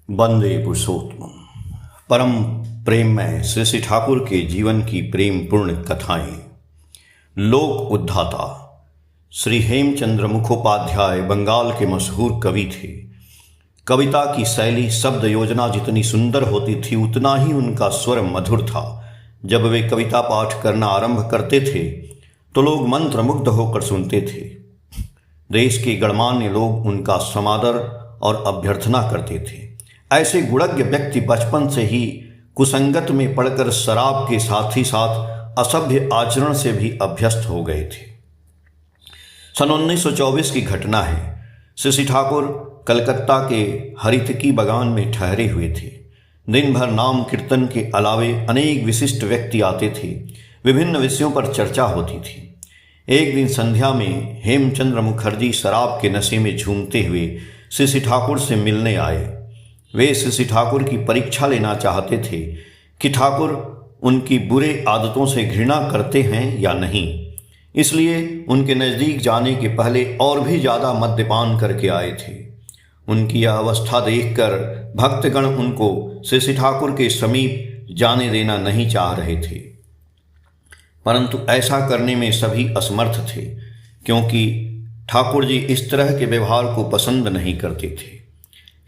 वंदे पुरुषोत्तम। परम प्रेम में श्री ठाकुर के जीवन की प्रेम पूर्ण कथाएं। लोक उद्धाता श्री हेमचंद्र मुखोपाध्याय बंगाल के मशहूर कवि थे। कविता की शैली शब्द योजना जितनी सुंदर होती थी उतना ही उनका स्वर मधुर था। जब वे कविता पाठ करना आरंभ करते थे तो लोग मंत्रमुग्ध होकर सुनते थे। देश के गणमान्य लोग उनका समादर और अभ्यर्थना करते थे। ऐसे गुणज्ञ व्यक्ति बचपन से ही कुसंगत में पड़कर शराब के साथ ही साथ असभ्य आचरण से भी अभ्यस्त हो गए थे। सन 1924 की घटना है। श्री ठाकुर कलकत्ता के हरितकी बगान में ठहरे हुए थे। दिन भर नाम कीर्तन के अलावे अनेक विशिष्ट व्यक्ति आते थे। विभिन्न विषयों पर चर्चा होती थी। एक दिन संध्या में हेमचंद्र मुखर्जी शराब के नशे में झूमते हुए श्री ठाकुर से मिलने आए। वे श्री ठाकुर की परीक्षा लेना चाहते थे कि ठाकुर उनकी बुरे आदतों से घृणा करते हैं या नहीं। इसलिए उनके नज़दीक जाने के पहले और भी ज़्यादा मद्यपान करके आए थे। उनकी यह अवस्था देखकर भक्तगण उनको श्री ठाकुर के समीप जाने देना नहीं चाह रहे थे, परंतु ऐसा करने में सभी असमर्थ थे, क्योंकि ठाकुर जी इस तरह के व्यवहार को पसंद नहीं करते थे।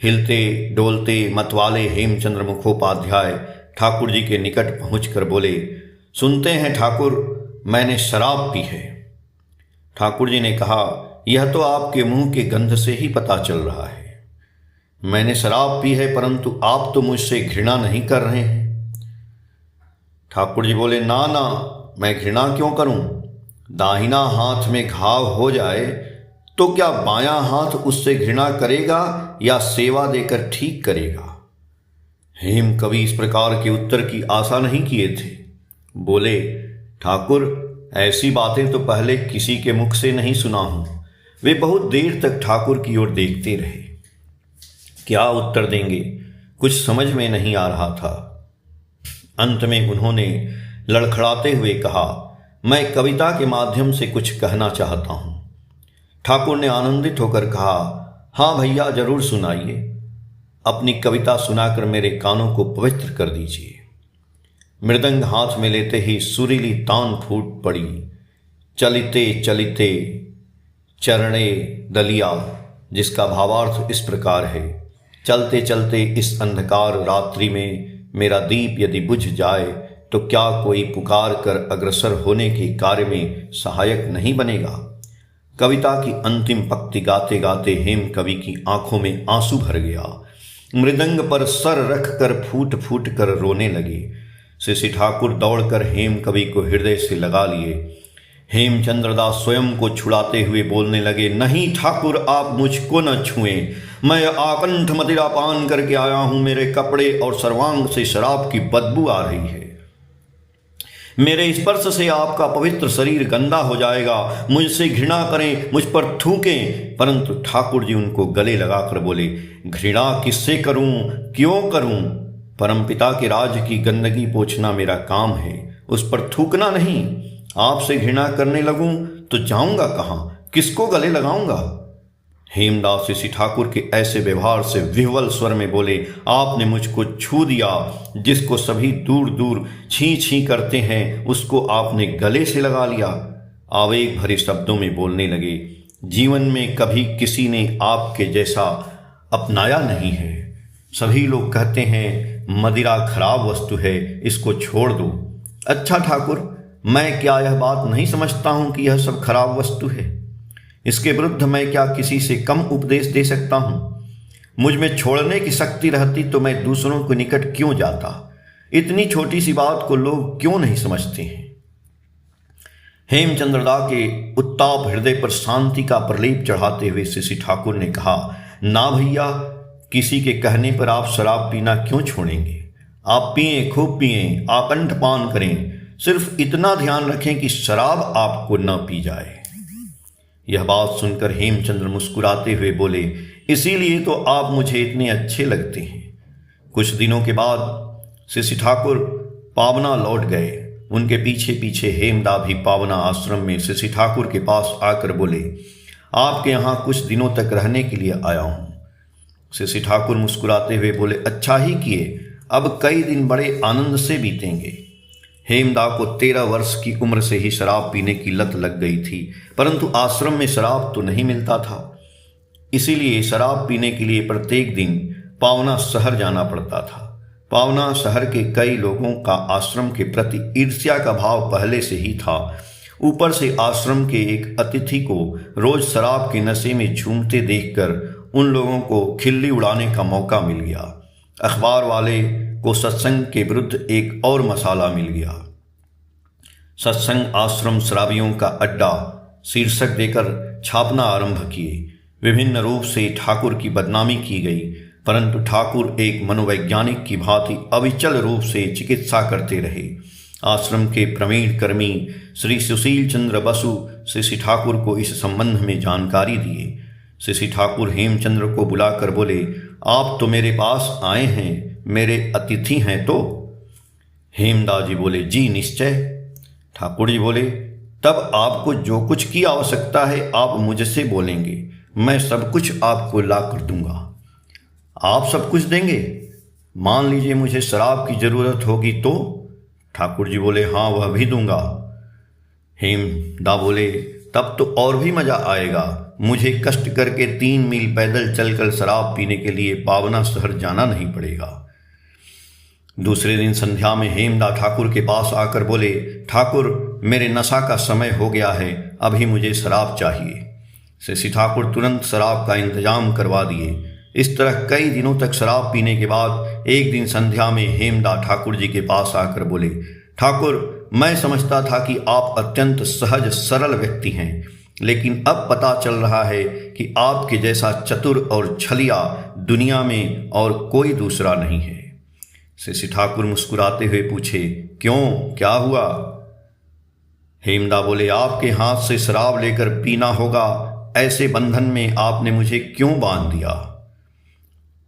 हिलते डोलते मतवाले हेमचंद्र मुखोपाध्याय ठाकुर जी के निकट पहुंचकर बोले, सुनते हैं ठाकुर, मैंने शराब पी है। ठाकुर जी ने कहा, यह तो आपके मुंह के गंध से ही पता चल रहा है। मैंने शराब पी है, परंतु आप तो मुझसे घृणा नहीं कर रहे हैं। ठाकुर जी बोले, ना ना, मैं घृणा क्यों करूं? दाहिना हाथ में घाव हो जाए तो क्या बायां हाथ उससे घृणा करेगा या सेवा देकर ठीक करेगा? हेम कवि इस प्रकार के उत्तर की आशा नहीं किए थे। बोले, ठाकुर, ऐसी बातें तो पहले किसी के मुख से नहीं सुना हूं। वे बहुत देर तक ठाकुर की ओर देखते रहे। क्या उत्तर देंगे कुछ समझ में नहीं आ रहा था। अंत में उन्होंने लड़खड़ाते हुए कहा, मैं कविता के माध्यम से कुछ कहना चाहता हूं। ठाकुर ने आनंदित होकर कहा, हाँ भैया, जरूर सुनाइए। अपनी कविता सुनाकर मेरे कानों को पवित्र कर दीजिए। मृदंग हाथ में लेते ही सुरीली तान फूट पड़ी। चलिते चलिते चरणे दलिया, जिसका भावार्थ इस प्रकार है, चलते चलते इस अंधकार रात्रि में मेरा दीप यदि बुझ जाए तो क्या कोई पुकार कर अग्रसर होने के कार्य में सहायक नहीं बनेगा? कविता की अंतिम पंक्ति गाते गाते हेम कवि की आंखों में आंसू भर गया। मृदंग पर सर रख कर फूट फूट कर रोने लगे। श्री ठाकुर दौड़कर हेम कवि को हृदय से लगा लिए। हेमचंद्र दास स्वयं को छुड़ाते हुए बोलने लगे, नहीं ठाकुर, आप मुझको न छुएं। मैं आकंठ मदिरा पान करके आया हूं। मेरे कपड़े और सर्वांग से शराब की बदबू आ रही है। मेरे स्पर्श से आपका पवित्र शरीर गंदा हो जाएगा। मुझसे घृणा करें, मुझ पर थूकें। परंतु ठाकुर जी उनको गले लगाकर बोले, घृणा किससे करूं, क्यों करूं? परमपिता के राज की गंदगी पोंछना मेरा काम है, उस पर थूकना नहीं। आपसे घृणा करने लगूं तो जाऊंगा कहां, किसको गले लगाऊंगा? हेमदास श्री ठाकुर के ऐसे व्यवहार से विह्वल स्वर में बोले, आपने मुझको छू दिया। जिसको सभी दूर दूर छी छी करते हैं उसको आपने गले से लगा लिया। आवेग भरे शब्दों में बोलने लगे, जीवन में कभी किसी ने आपके जैसा अपनाया नहीं है। सभी लोग कहते हैं मदिरा खराब वस्तु है, इसको छोड़ दो। अच्छा ठाकुर, मैं क्या यह बात नहीं समझता हूं कि यह सब खराब वस्तु है? इसके विरुद्ध मैं क्या किसी से कम उपदेश दे सकता हूं? मुझ में छोड़ने की शक्ति रहती तो मैं दूसरों के निकट क्यों जाता? इतनी छोटी सी बात को लोग क्यों नहीं समझते हैं? हेमचंद्र दा के उत्ताप हृदय पर शांति का प्रलेप चढ़ाते हुए श्री ठाकुर ने कहा, ना भैया, किसी के कहने पर आप शराब पीना क्यों छोड़ेंगे? आप पिएं, खूब पिएं, आकंठ पान करें। सिर्फ इतना ध्यान रखें कि शराब आपको न पी जाए। यह बात सुनकर हेमचंद्र मुस्कुराते हुए बोले, इसीलिए तो आप मुझे इतने अच्छे लगते हैं। कुछ दिनों के बाद श्री ठाकुर पावना लौट गए। उनके पीछे पीछे हेमदा भी पावना आश्रम में श्री ठाकुर के पास आकर बोले, आपके यहाँ कुछ दिनों तक रहने के लिए आया हूँ। श्री ठाकुर मुस्कुराते हुए बोले, अच्छा ही किए, अब कई दिन बड़े आनंद से बीतेंगे। हेमदा को 13 वर्ष की उम्र से ही शराब पीने की लत लग गई थी, परंतु आश्रम में शराब तो नहीं मिलता था। इसीलिए शराब पीने के लिए प्रत्येक दिन पावना शहर जाना पड़ता था। पावना शहर के कई लोगों का आश्रम के प्रति ईर्ष्या का भाव पहले से ही था। ऊपर से आश्रम के एक अतिथि को रोज शराब के नशे में झूमते देखकर उन लोगों को खिल्ली उड़ाने का मौका मिल गया। अखबार वाले को सत्संग के विरुद्ध एक और मसाला मिल गया। सत्संग आश्रम शराबियों का अड्डा शीर्षक देकर छापना आरंभ किए। विभिन्न रूप से ठाकुर की बदनामी की गई, परंतु ठाकुर एक मनोवैज्ञानिक की भांति अविचल रूप से चिकित्सा करते रहे। आश्रम के प्रवीण कर्मी श्री सुशील चंद्र बसु श्री ठाकुर को इस संबंध में जानकारी दिए। श्री ठाकुर हेमचंद्र को बुलाकर बोले, आप तो मेरे पास आए हैं, मेरे अतिथि हैं तो? हेमदास जी बोले, जी निश्चय। ठाकुर जी बोले, तब आपको जो कुछ की आवश्यकता है आप मुझसे बोलेंगे, मैं सब कुछ आपको ला कर दूंगा। आप सब कुछ देंगे? मान लीजिए मुझे शराब की जरूरत होगी तो? ठाकुर जी बोले, हाँ वह भी दूंगा। हेमदा बोले, तब तो और भी मजा आएगा, मुझे कष्ट करके 3 मील पैदल चलकर शराब पीने के लिए पावना शहर जाना नहीं पड़ेगा। दूसरे दिन संध्या में हेमदा ठाकुर के पास आकर बोले, ठाकुर मेरे नशा का समय हो गया है, अभी मुझे शराब चाहिए। श्री ठाकुर तुरंत शराब का इंतजाम करवा दिए। इस तरह कई दिनों तक शराब पीने के बाद एक दिन संध्या में हेमदा ठाकुर जी के पास आकर बोले, ठाकुर मैं समझता था कि आप अत्यंत सहज सरल व्यक्ति हैं, लेकिन अब पता चल रहा है कि आपके जैसा चतुर और छलिया दुनिया में और कोई दूसरा नहीं है। श्री ठाकुर मुस्कुराते हुए पूछे, क्यों, क्या हुआ? हेमदा बोले, आपके हाथ से शराब लेकर पीना होगा, ऐसे बंधन में आपने मुझे क्यों बांध दिया?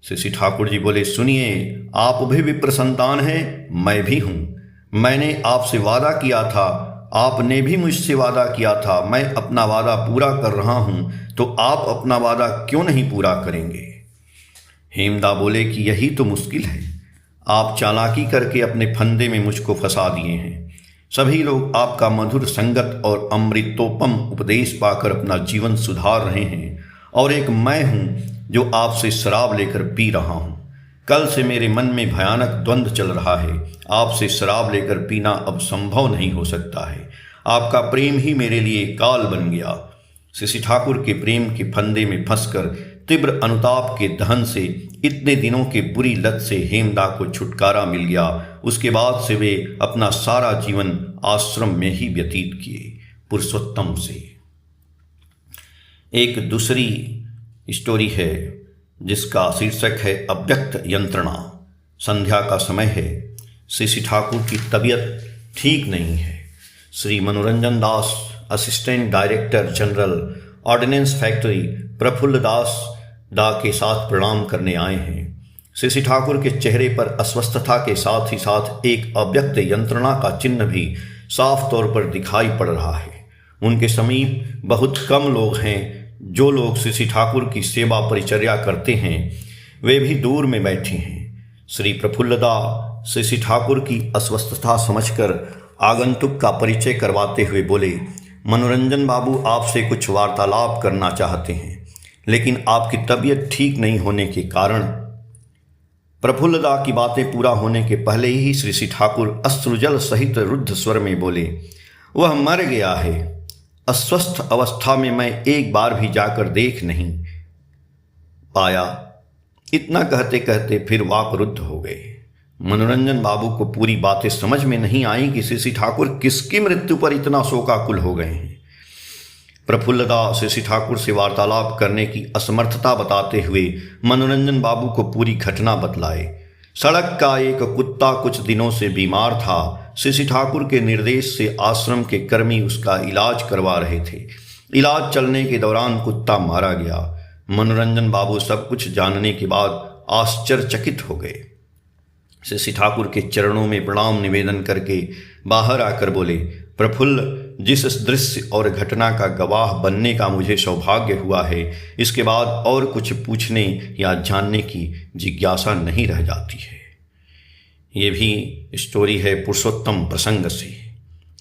श्री ठाकुर जी बोले, सुनिए, आप भी विप्र संतान हैं, मैं भी हूं। मैंने आपसे वादा किया था, आपने भी मुझसे वादा किया था, मैं अपना वादा पूरा कर रहा हूं, तो आप अपना वादा क्यों नहीं पूरा करेंगे? हेमदा बोले कि यही तो मुश्किल है, आप चालाकी करके अपने फंदे में मुझको फंसा दिए हैं। सभी लोग आपका मधुर संगत और अमृतोपम उपदेश पाकर अपना जीवन सुधार रहे हैं, और एक मैं हूं जो आपसे शराब लेकर पी रहा हूं। कल से मेरे मन में भयानक द्वंद्व चल रहा है, आपसे शराब लेकर पीना अब संभव नहीं हो सकता है। आपका प्रेम ही मेरे लिए काल बन गया। श्री ठाकुर के प्रेम के फंदे में फंसकर तीव्र अनुताप के दहन से इतने दिनों के बुरी लत से हेमदा को छुटकारा मिल गया। उसके बाद से वे अपना सारा जीवन आश्रम में ही व्यतीत किए, पुरुषोत्तम से। एक दूसरी स्टोरी है जिसका शीर्षक है अव्यक्त यंत्रणा। संध्या का समय है। श्री ठाकुर की तबीयत ठीक नहीं है। Shri Manoranjan Das assistant director general ordnance factory Prafulla Das da के साथ प्रणाम करने आए हैं। श्री ठाकुर के चेहरे पर अस्वस्थता के साथ ही साथ एक अव्यक्त यंत्रणा का चिन्ह भी साफ तौर पर दिखाई पड़ रहा है। उनके समीप बहुत कम लोग हैं। जो लोग श्री ठाकुर की सेवा परिचर्या करते हैं वे भी दूर में बैठे हैं। श्री प्रफुल्लदा श्री ठाकुर की अस्वस्थता समझकर आगंतुक का परिचय करवाते हुए बोले, मनोरंजन बाबू आपसे कुछ वार्तालाप करना चाहते हैं, लेकिन आपकी तबीयत ठीक नहीं होने के कारण। प्रफुल्लदा की बातें पूरा होने के पहले ही श्री ठाकुर अश्रुजल सहित रुद्ध स्वर में बोले, वह मर गया है। अस्वस्थ अवस्था में मैं एक बार भी जाकर देख नहीं पाया। इतना कहते कहते फिर वाक रुद्ध हो गए। मनोरंजन बाबू को पूरी बातें समझ में नहीं आई कि श्री ठाकुर किसकी मृत्यु पर इतना शोकाकुल हो गए हैं। प्रफुल्लदा श्री ठाकुर से वार्तालाप करने की असमर्थता बताते हुए मनोरंजन बाबू को पूरी घटना बतलाए। सड़क का एक कुत्ता कुछ दिनों से बीमार था। श्री ठाकुर के निर्देश से आश्रम के कर्मी उसका इलाज करवा रहे थे। इलाज चलने के दौरान कुत्ता मारा गया। मनोरंजन बाबू सब कुछ जानने के बाद आश्चर्यचकित हो गए। श्री ठाकुर के चरणों में प्रणाम निवेदन करके बाहर आकर बोले, प्रफुल्ल जिस दृश्य और घटना का गवाह बनने का मुझे सौभाग्य हुआ है, इसके बाद और कुछ पूछने या जानने की जिज्ञासा नहीं रह जाती है। ये भी स्टोरी है पुरुषोत्तम प्रसंग से।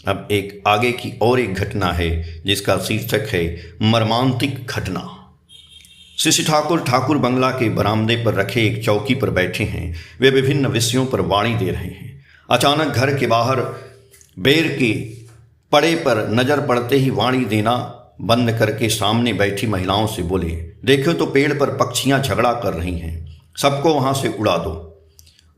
अब एक आगे की और एक घटना है जिसका शीर्षक है मर्मांतिक घटना। शिशि ठाकुर ठाकुर बंगला के बरामदे पर रखे एक चौकी पर बैठे हैं। वे विभिन्न विषयों पर वाणी दे रहे हैं। अचानक घर के बाहर बेर के पड़े पर नजर पड़ते ही वाणी देना बंद करके सामने बैठी महिलाओं से बोले, देखो तो पेड़ पर पक्षियां झगड़ा कर रही हैं, सबको वहां से उड़ा दो।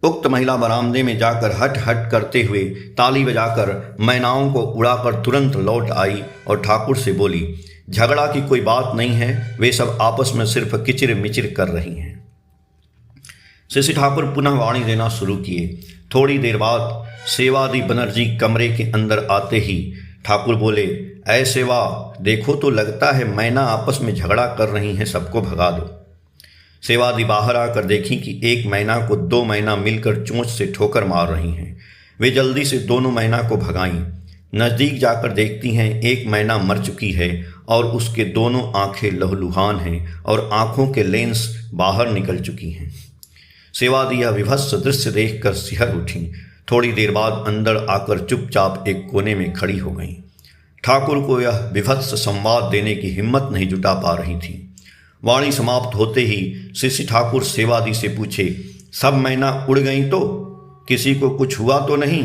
उक्त महिला बरामदे में जाकर हट हट करते हुए ताली बजाकर मैनाओं को उड़ाकर तुरंत लौट आई और ठाकुर से बोली, झगड़ा की कोई बात नहीं है, वे सब आपस में सिर्फ किचिर मिचिर कर रही हैं। शिशि ठाकुर पुनः वाणी देना शुरू किए। थोड़ी देर बाद सेवादी बनर्जी कमरे के अंदर आते ही ठाकुर बोले, ऐ सेवा, देखो तो लगता है मैना आपस में झगड़ा कर रही हैं, सबको भगा दो। सेवादी बाहर आकर देखी कि एक मैना को दो मैना मिलकर चोंच से ठोकर मार रही हैं। वे जल्दी से दोनों मैना को भगाईं। नज़दीक जाकर देखती हैं एक मैना मर चुकी है और उसके दोनों आंखें लहूलुहान हैं और आंखों के लेंस बाहर निकल चुकी हैं। सेवादी यह विभत्स दृश्य देखकर सिहर उठी। थोड़ी देर बाद अंदर आकर चुपचाप एक कोने में खड़ी हो गईं। ठाकुर को यह विभत्स संवाद देने की हिम्मत नहीं जुटा पा रही थी। वाणी समाप्त होते ही शिशि ठाकुर सेवादी से पूछे, सब मैना उड़ गईं तो किसी को कुछ हुआ तो नहीं?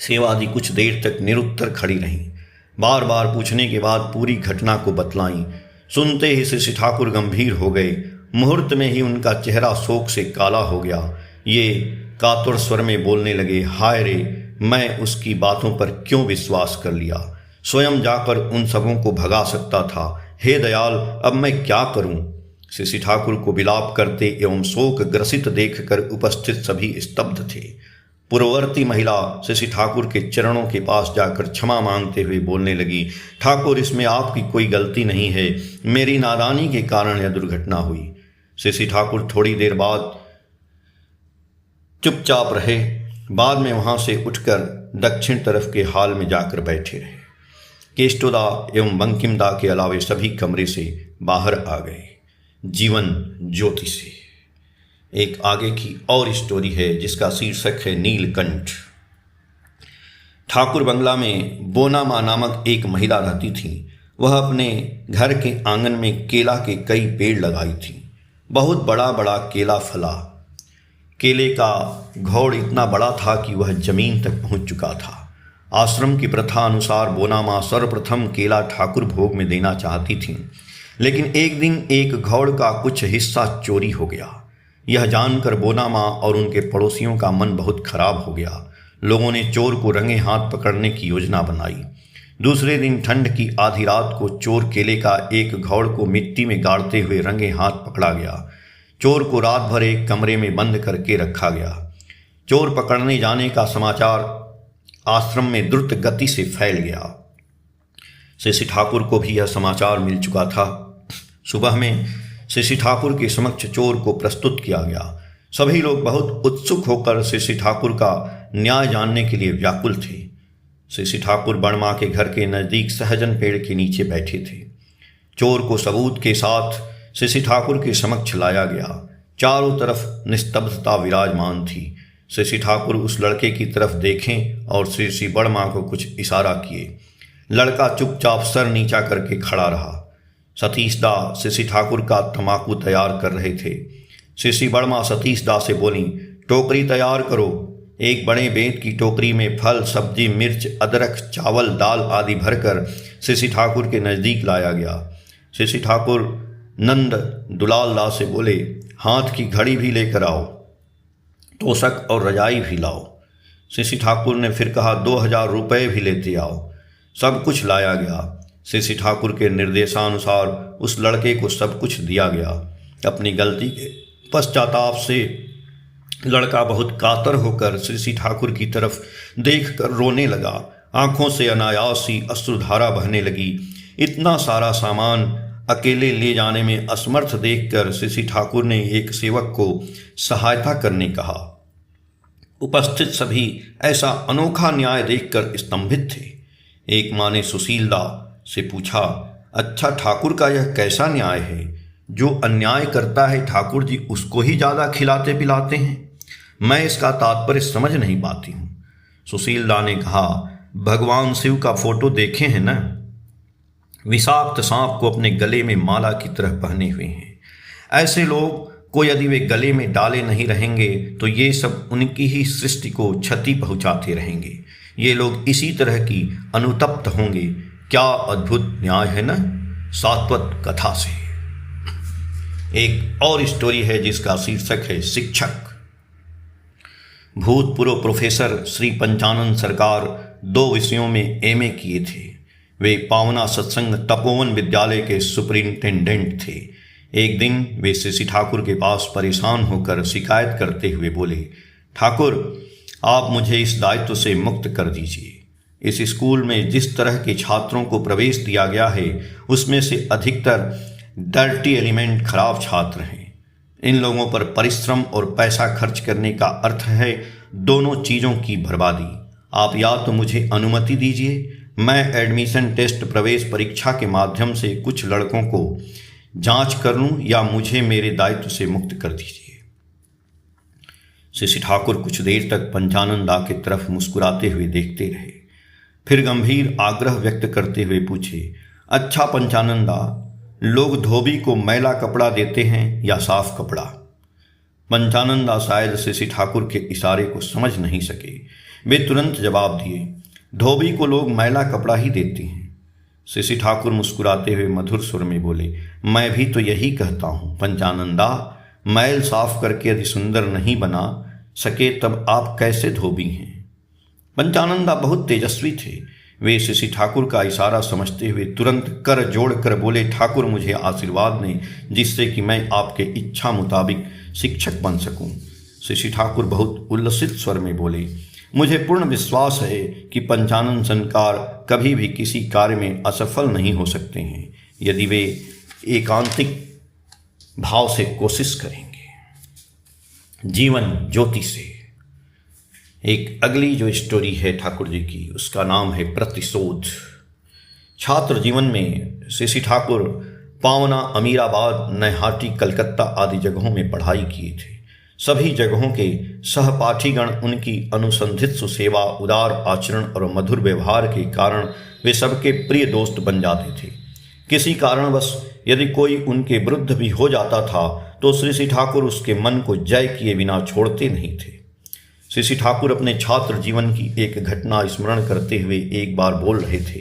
सेवादी कुछ देर तक निरुत्तर खड़ी रहीं। बार बार पूछने के बाद पूरी घटना को बतलाईं। सुनते ही शिशि ठाकुर गंभीर हो गए। मुहूर्त में ही उनका चेहरा शोक से काला हो गया। ये कातुर स्वर में बोलने लगे, हाय रे, मैं उसकी बातों पर क्यों विश्वास कर लिया? स्वयं जाकर उन सबों को भगा सकता था। हे दयाल, अब मैं क्या करूं? शिशि ठाकुर को विलाप करते एवं शोक ग्रसित देखकर उपस्थित सभी स्तब्ध थे। पूर्ववर्ती महिला शिशि ठाकुर के चरणों के पास जाकर क्षमा मांगते हुए बोलने लगी, ठाकुर, इसमें आपकी कोई गलती नहीं है, मेरी नादानी के कारण यह दुर्घटना हुई। शिशि ठाकुर थोड़ी देर बाद चुपचाप रहे। बाद में वहां से उठकर दक्षिण तरफ के हाल में जाकर बैठे रहे। केष्टोदा एवं बंकिमदा के अलावे सभी कमरे से बाहर आ गए, जीवन ज्योति से। एक आगे की और स्टोरी है जिसका शीर्षक है नीलकंठ। ठाकुर बंगला में बोनामा नामक एक महिला रहती थी। वह अपने घर के आंगन में केला के कई पेड़ लगाई थी। बहुत बड़ा बड़ा केला फला। केले का घौड़ इतना बड़ा था कि वह जमीन तक पहुंच चुका था। आश्रम की प्रथा अनुसार बोनामा सर्वप्रथम केला ठाकुर भोग में देना चाहती थी, लेकिन एक दिन एक घौड़ का कुछ हिस्सा चोरी हो गया। यह जानकर बोनामा और उनके पड़ोसियों का मन बहुत खराब हो गया। लोगों ने चोर को रंगे हाथ पकड़ने की योजना बनाई। दूसरे दिन ठंड की आधी रात को चोर केले का एक घौड़ को मिट्टी में गाड़ते हुए रंगे हाथ पकड़ा गया। चोर को रात भर एक कमरे में बंद करके रखा गया। चोर पकड़ने जाने का समाचार आश्रम में द्रुत गति से फैल गया। शिशि ठाकुर को भी यह समाचार मिल चुका था। सुबह में शिशि ठाकुर के समक्ष चोर को प्रस्तुत किया गया। सभी लोग बहुत उत्सुक होकर शिशि ठाकुर का न्याय जानने के लिए व्याकुल थे। शिशि ठाकुर बड़मां के घर के नज़दीक सहजन पेड़ के नीचे बैठे थे। चोर को सबूत के साथ शिशि ठाकुर के समक्ष लाया गया। चारों तरफ निस्तब्धता विराजमान थी। शिशि ठाकुर उस लड़के की तरफ देखें और शिशि बड़मां को कुछ इशारा किए। लड़का चुपचाप सर नीचा करके खड़ा रहा। सतीश दा शिशि ठाकुर का तंबाकू तैयार कर रहे थे। शिशि बड़मां सतीश दा से बोली, टोकरी तैयार करो। एक बड़े बेंत की टोकरी में फल, सब्जी, मिर्च, अदरक, चावल, दाल आदि भरकर शिशि ठाकुर के नज़दीक लाया गया। शिशि ठाकुर नंद दुलाल दा से बोले, हाथ की घड़ी भी लेकर आओ, तोशक और रजाई भी लाओ। शिशि ठाकुर ने फिर कहा, 2000 रुपये भी लेते आओ। सब कुछ लाया गया। शिशि ठाकुर के निर्देशानुसार उस लड़के को सब कुछ दिया गया। अपनी गलती के पश्चाताप से लड़का बहुत कातर होकर शिशि ठाकुर की तरफ देखकर रोने लगा। आंखों से अनायास ही अश्रुधारा बहने लगी। इतना सारा सामान अकेले ले जाने में असमर्थ देखकर शिशि ठाकुर ने एक सेवक को सहायता करने कहा। उपस्थित सभी ऐसा अनोखा न्याय देखकर स्तंभित थे। एक माँ ने सुशीलदा से पूछा, अच्छा ठाकुर का यह कैसा न्याय है? जो अन्याय करता है ठाकुर जी उसको ही ज़्यादा खिलाते पिलाते हैं। मैं इसका तात्पर्य समझ नहीं पाती हूँ। सुशीलदा ने कहा, भगवान शिव का फोटो देखे हैं ना, विषाक्त सांप को अपने गले में माला की तरह पहने हुए हैं। ऐसे लोग को यदि वे गले में डाले नहीं रहेंगे तो ये सब उनकी ही सृष्टि को क्षति पहुंचाते रहेंगे। ये लोग इसी तरह की अनुतप्त होंगे। क्या अद्भुत न्याय है ना। सात्वत कथा से एक और स्टोरी है जिसका शीर्षक है शिक्षक। भूतपूर्व प्रोफेसर श्री पंचानन सरकार 2 विषयों में एमए किए थे। वे पावना सत्संग तपोवन विद्यालय के सुपरिंटेंडेंट थे। एक दिन वे श्री ठाकुर के पास परेशान होकर शिकायत करते हुए बोले, ठाकुर आप मुझे इस दायित्व से मुक्त कर दीजिए। इस स्कूल में जिस तरह के छात्रों को प्रवेश दिया गया है उसमें से अधिकतर डर्टी एलिमेंट खराब छात्र हैं। इन लोगों पर परिश्रम और पैसा खर्च करने का अर्थ है दोनों चीज़ों की बर्बादी। आप या तो मुझे अनुमति दीजिए, मैं एडमिशन टेस्ट प्रवेश परीक्षा के माध्यम से कुछ लड़कों को जांच कर लूं, या मुझे मेरे दायित्व से मुक्त कर दीजिए। श्री ठाकुर कुछ देर तक पंचानंदा की तरफ मुस्कुराते हुए देखते रहे, फिर गंभीर आग्रह व्यक्त करते हुए पूछे, अच्छा पंचानंदा, लोग धोबी को मैला कपड़ा देते हैं या साफ कपड़ा? पंचानंदा शायद श्री ठाकुर के इशारे को समझ नहीं सके। वे तुरंत जवाब दिए, धोबी को लोग मैला कपड़ा ही देते हैं। श्री ठाकुर मुस्कुराते हुए मधुर स्वर में बोले, मैं भी तो यही कहता हूँ पंचानंदा। मैल साफ करके यदि सुंदर नहीं बना सके तब आप कैसे धोबी हैं? पंचानंदा बहुत तेजस्वी थे। वे श्री ठाकुर का इशारा समझते हुए तुरंत कर जोड़ कर बोले, ठाकुर मुझे आशीर्वाद दें जिससे कि मैं आपके इच्छा मुताबिक शिक्षक बन सकूं। श्री ठाकुर बहुत उल्लसित स्वर में बोले, मुझे पूर्ण विश्वास है कि पंचानन सरकार कभी भी किसी कार्य में असफल नहीं हो सकते हैं यदि वे एकांतिक भाव से कोशिश करेंगे। जीवन ज्योति से एक अगली जो स्टोरी है ठाकुर जी की, उसका नाम है प्रतिशोध। छात्र जीवन में श्री ठाकुर पावना, अमीराबाद, नैहाटी, कलकत्ता आदि जगहों में पढ़ाई किए थे। सभी जगहों के सहपाठीगण उनकी अनुसंधित सुसेवा, उदार आचरण और मधुर व्यवहार के कारण वे सबके प्रिय दोस्त बन जाते थे। किसी कारणवश यदि कोई उनके विरुद्ध भी हो जाता था तो श्री ठाकुर उसके मन को जय किए बिना छोड़ते नहीं थे। श्री ठाकुर अपने छात्र जीवन की एक घटना स्मरण करते हुए एक बार बोल रहे थे,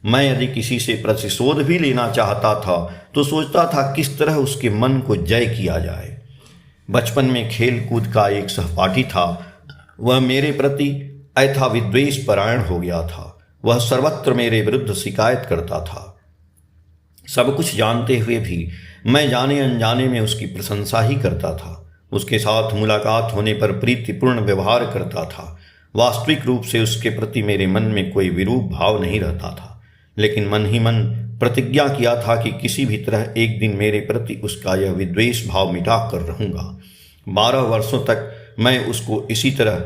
मैं यदि किसी से प्रतिशोध भी लेना चाहता था तो सोचता था किस तरह उसके मन को जय किया जाए। बचपन में खेल कूद का एक सहपाठी था। वह मेरे प्रति अयथा विद्वेष परायण हो गया था। वह सर्वत्र मेरे विरुद्ध शिकायत करता था। सब कुछ जानते हुए भी मैं जाने अनजाने में उसकी प्रशंसा ही करता था। उसके साथ मुलाकात होने पर प्रीतिपूर्ण व्यवहार करता था। वास्तविक रूप से उसके प्रति मेरे मन में कोई विरूप भाव नहीं रहता था, लेकिन मन ही मन प्रतिज्ञा किया था कि किसी भी तरह एक दिन मेरे प्रति उसका यह विद्वेष भाव मिटा कर रहूँगा। 12 वर्षों तक मैं उसको इसी तरह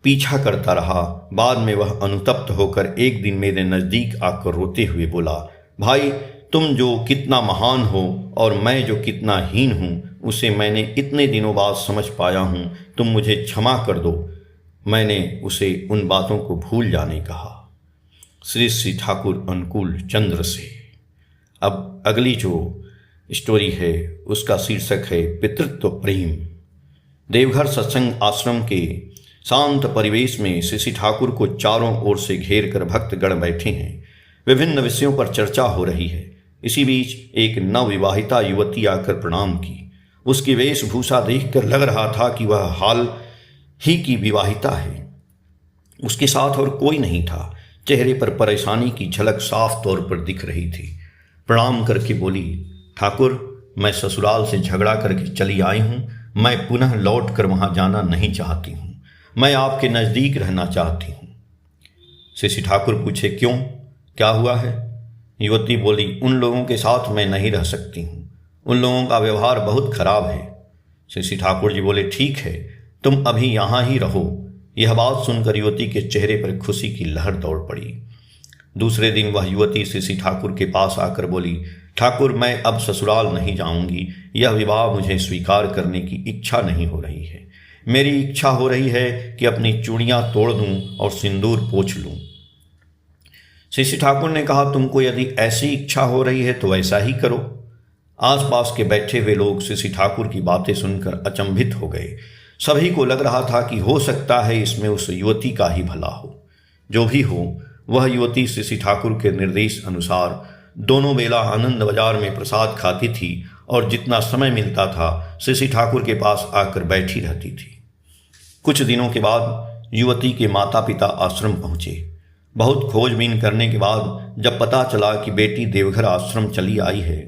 पीछा करता रहा। बाद में वह अनुतप्त होकर एक दिन मेरे नज़दीक आकर रोते हुए बोला, भाई तुम जो कितना महान हो और मैं जो कितना हीन हूँ उसे मैंने इतने दिनों बाद समझ पाया हूँ। तुम मुझे क्षमा कर दो। मैंने उसे उन बातों को भूल जाने कहा। श्री ठाकुर अनुकूल चंद्र से। अब अगली जो स्टोरी है उसका शीर्षक है पितृत्व प्रेम। देवघर सत्संग आश्रम के शांत परिवेश में श्री ठाकुर को चारों ओर से घेर कर भक्तगण बैठे हैं। विभिन्न विषयों पर चर्चा हो रही है। इसी बीच एक नवविवाहिता युवती आकर प्रणाम की। उसकी वेशभूषा देखकर लग रहा था कि वह हाल ही की विवाहिता है। उसके साथ और कोई नहीं था। चेहरे पर परेशानी की झलक साफ तौर पर दिख रही थी। प्रणाम करके बोली, ठाकुर मैं ससुराल से झगड़ा करके चली आई हूँ। मैं पुनः लौट कर वहाँ जाना नहीं चाहती हूँ। मैं आपके नज़दीक रहना चाहती हूँ। श्री ठाकुर पूछे, क्यों, क्या हुआ है? युवती बोली, उन लोगों के साथ मैं नहीं रह सकती हूँ। उन लोगों का व्यवहार बहुत खराब है। श्री ठाकुर जी बोले, ठीक है, तुम अभी यहाँ ही रहो। यह बात सुनकर युवती के चेहरे पर खुशी की लहर दौड़ पड़ी। दूसरे दिन वह युवती श्री ठाकुर के पास आकर बोली, ठाकुर, मैं अब ससुराल नहीं जाऊंगी। यह विवाह मुझे स्वीकार करने की इच्छा नहीं हो रही है। मेरी इच्छा हो रही है कि अपनी चूड़ियां तोड़ दूं और सिंदूर पोंछ लूं। श्री ठाकुर ने कहा, तुमको यदि ऐसी इच्छा हो रही है तो ऐसा ही करो। आसपास के बैठे हुए लोग श्री ठाकुर की बातें सुनकर अचंभित हो गए। सभी को लग रहा था कि हो सकता है इसमें उस युवती का ही भला हो। जो भी हो, वह युवती श्री ठाकुर के निर्देश अनुसार दोनों बेला आनंद बाजार में प्रसाद खाती थी और जितना समय मिलता था श्री ठाकुर के पास आकर बैठी रहती थी। कुछ दिनों के बाद युवती के माता पिता आश्रम पहुंचे। बहुत खोजबीन करने के बाद जब पता चला कि बेटी देवघर आश्रम चली आई है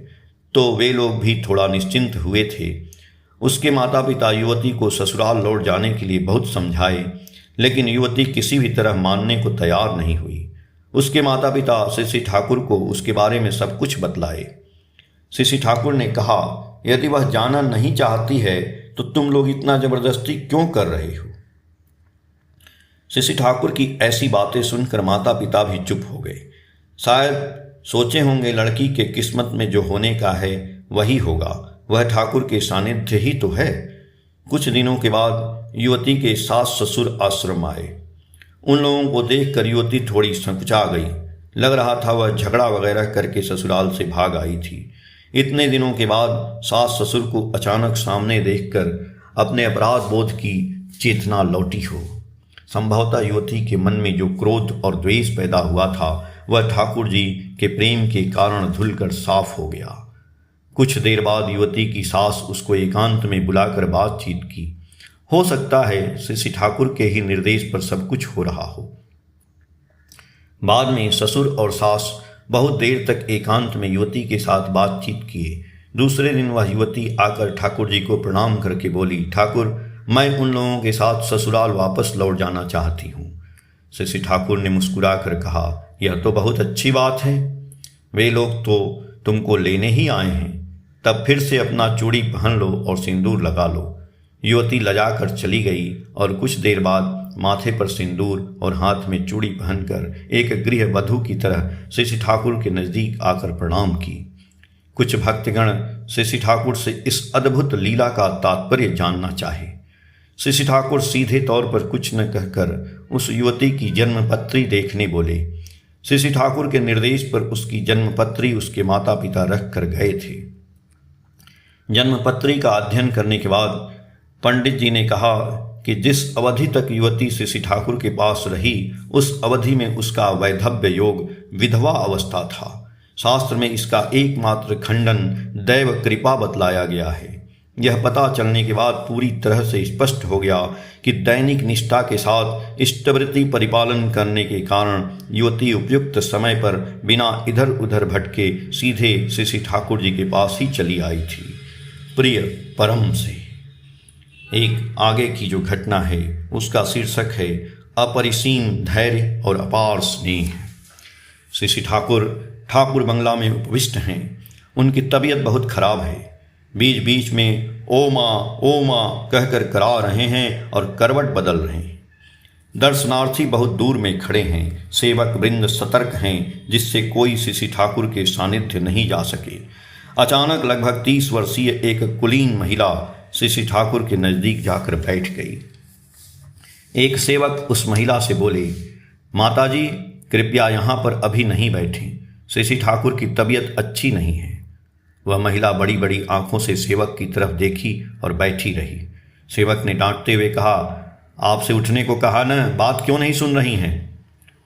तो वे लोग भी थोड़ा निश्चिंत हुए थे। उसके माता पिता युवती को ससुराल लौट जाने के लिए बहुत समझाए, लेकिन युवती किसी भी तरह मानने को तैयार नहीं हुई। उसके माता पिता श्री ठाकुर को उसके बारे में सब कुछ बतलाए। श्री ठाकुर ने कहा, यदि वह जाना नहीं चाहती है तो तुम लोग इतना जबरदस्ती क्यों कर रहे हो। श्री ठाकुर की ऐसी बातें सुनकर माता पिता भी चुप हो गए। शायद सोचे होंगे लड़की के किस्मत में जो होने का है वही होगा, वह ठाकुर के सानिध्य ही तो है। कुछ दिनों के बाद युवती के सास ससुर आश्रम आए। उन लोगों को देखकर युवती थोड़ी संकुचा गई। लग रहा था वह झगड़ा वगैरह करके ससुराल से भाग आई थी। इतने दिनों के बाद सास ससुर को अचानक सामने देखकर अपने अपराध बोध की चेतना लौटी हो। संभवतः युवती के मन में जो क्रोध और द्वेष पैदा हुआ था वह ठाकुर जी के प्रेम के कारण धुलकर साफ हो गया। कुछ देर बाद युवती की सास उसको एकांत में बुलाकर बातचीत की। हो सकता है श्री ठाकुर के ही निर्देश पर सब कुछ हो रहा हो। बाद में ससुर और सास बहुत देर तक एकांत में युवती के साथ बातचीत किए। दूसरे दिन वह युवती आकर ठाकुर जी को प्रणाम करके बोली, ठाकुर, मैं उन लोगों के साथ ससुराल वापस लौट जाना चाहती हूँ। श्री ठाकुर ने मुस्कुरा कर कहा, यह तो बहुत अच्छी बात है। वे लोग तो तुमको लेने ही आए हैं, तब फिर से अपना चूड़ी पहन लो और सिंदूर लगा लो। युवती लजाकर चली गई और कुछ देर बाद माथे पर सिंदूर और हाथ में चूड़ी पहनकर एक गृह वधू की तरह श्री ठाकुर के नज़दीक आकर प्रणाम की। कुछ भक्तगण श्री ठाकुर से इस अद्भुत लीला का तात्पर्य जानना चाहे। श्री ठाकुर सीधे तौर पर कुछ न कहकर उस युवती की जन्मपत्री देखने बोले। श्री ठाकुर के निर्देश पर उसकी जन्मपत्री उसके माता पिता रख कर गए थे। जन्मपत्री का अध्ययन करने के बाद पंडित जी ने कहा कि जिस अवधि तक युवती श्री ठाकुर के पास रही उस अवधि में उसका वैधव्य योग विधवा अवस्था था। शास्त्र में इसका एकमात्र खंडन दैव कृपा बतलाया गया है। यह पता चलने के बाद पूरी तरह से स्पष्ट हो गया कि दैनिक निष्ठा के साथ इष्टवृत्ति परिपालन करने के कारण युवती उपयुक्त समय पर बिना इधर उधर भटके सीधे श्री ठाकुर जी के पास ही चली आई थी। प्रिय परम से एक आगे की जो घटना है उसका शीर्षक है अपरिसीम धैर्य और अपार स्नेह। श्री ठाकुर बंगला में उपविष्ट हैं। उनकी तबीयत बहुत खराब है। बीच बीच में ओ माँ कहकर करा रहे हैं और करवट बदल रहे हैं। दर्शनार्थी बहुत दूर में खड़े हैं। सेवक वृंद सतर्क हैं जिससे कोई श्री ठाकुर के सानिध्य नहीं जा सके। अचानक लगभग 30 वर्षीय एक कुलीन महिला श्री ठाकुर के नज़दीक जाकर बैठ गई। एक सेवक उस महिला से बोले, माताजी, कृपया यहाँ पर अभी नहीं बैठें, श्री ठाकुर की तबीयत अच्छी नहीं है। वह महिला बड़ी बड़ी आंखों से सेवक की तरफ देखी और बैठी रही। सेवक ने डांटते हुए कहा, आपसे उठने को कहा न, बात क्यों नहीं सुन रही हैं?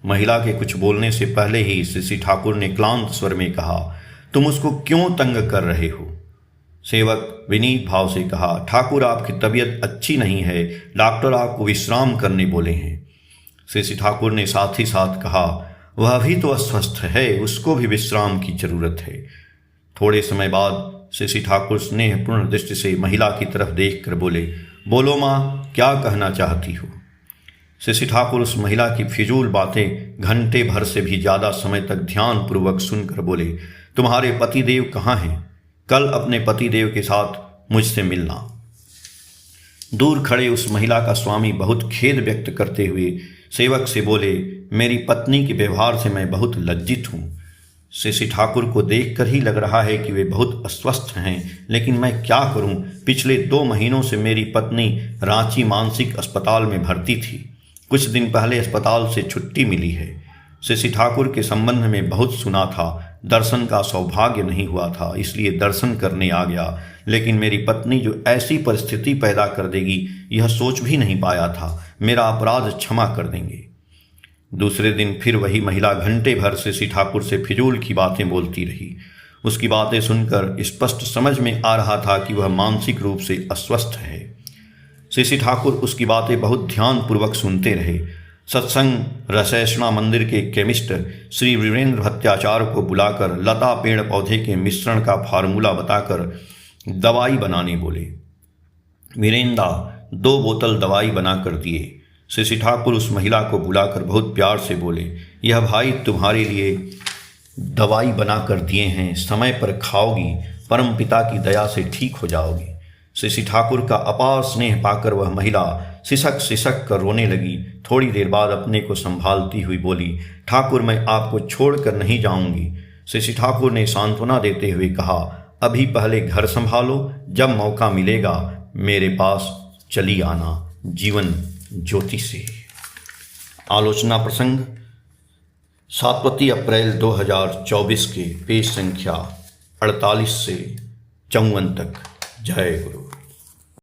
महिला के कुछ बोलने से पहले ही श्री ठाकुर ने क्लांत स्वर में कहा, तुम उसको क्यों तंग कर रहे हो? सेवक विनीत भाव से कहा, ठाकुर, आपकी तबीयत अच्छी नहीं है, डॉक्टर आपको विश्राम करने बोले हैं। श्री ठाकुर ने साथ ही साथ कहा, वह भी तो अस्वस्थ है, उसको भी विश्राम की जरूरत है। थोड़े समय बाद श्री ठाकुर स्नेहपूर्ण दृष्टि से महिला की तरफ देखकर बोले, बोलो माँ, क्या कहना चाहती हो? श्री ठाकुर उस महिला की फिजूल बातें घंटे भर से भी ज़्यादा समय तक ध्यानपूर्वक सुनकर बोले, तुम्हारे पतिदेव कहाँ हैं? कल अपने पतिदेव के साथ मुझसे मिलना। दूर खड़े उस महिला का स्वामी बहुत खेद व्यक्त करते हुए सेवक से बोले, मेरी पत्नी के व्यवहार से मैं बहुत लज्जित हूँ। श्री ठाकुर को देखकर ही लग रहा है कि वे बहुत अस्वस्थ हैं, लेकिन मैं क्या करूं? पिछले 2 महीनों से मेरी पत्नी रांची मानसिक अस्पताल में भर्ती थी। कुछ दिन पहले अस्पताल से छुट्टी मिली है। श्री ठाकुर के संबंध में बहुत सुना था, दर्शन का सौभाग्य नहीं हुआ था, इसलिए दर्शन करने आ गया। लेकिन मेरी पत्नी जो ऐसी परिस्थिति पैदा कर देगी, यह सोच भी नहीं पाया था। मेरा अपराध क्षमा कर देंगे। दूसरे दिन फिर वही महिला घंटे भर श्री ठाकुर से फिजूल की बातें बोलती रही। उसकी बातें सुनकर स्पष्ट समझ में आ रहा था कि वह मानसिक रूप से अस्वस्थ है। श्री ठाकुर उसकी बातें बहुत ध्यानपूर्वक सुनते रहे। सत्संग रसैषणा मंदिर के केमिस्ट श्री वीरेंद्र भट्टाचार्य को बुलाकर लता पेड़ पौधे के मिश्रण का फार्मूला बताकर दवाई बनाने बोले। वीरेंद्र 2 बोतल दवाई बनाकर दिए। श्री ठाकुर उस महिला को बुलाकर बहुत प्यार से बोले, यह भाई तुम्हारे लिए दवाई बनाकर दिए हैं, समय पर खाओगी, परम पिता की दया से ठीक हो जाओगी। श्री ठाकुर का अपार स्नेह पाकर वह महिला सिसक सिसक कर रोने लगी। थोड़ी देर बाद अपने को संभालती हुई बोली, ठाकुर मैं आपको छोड़कर नहीं जाऊंगी। श्री ठाकुर ने सांत्वना देते हुए कहा, अभी पहले घर संभालो, जब मौका मिलेगा मेरे पास चली आना। जीवन ज्योति से। आलोचना प्रसंग 7 अप्रैल 2024 के पेज संख्या 48 से 54 तक। जय गुरु।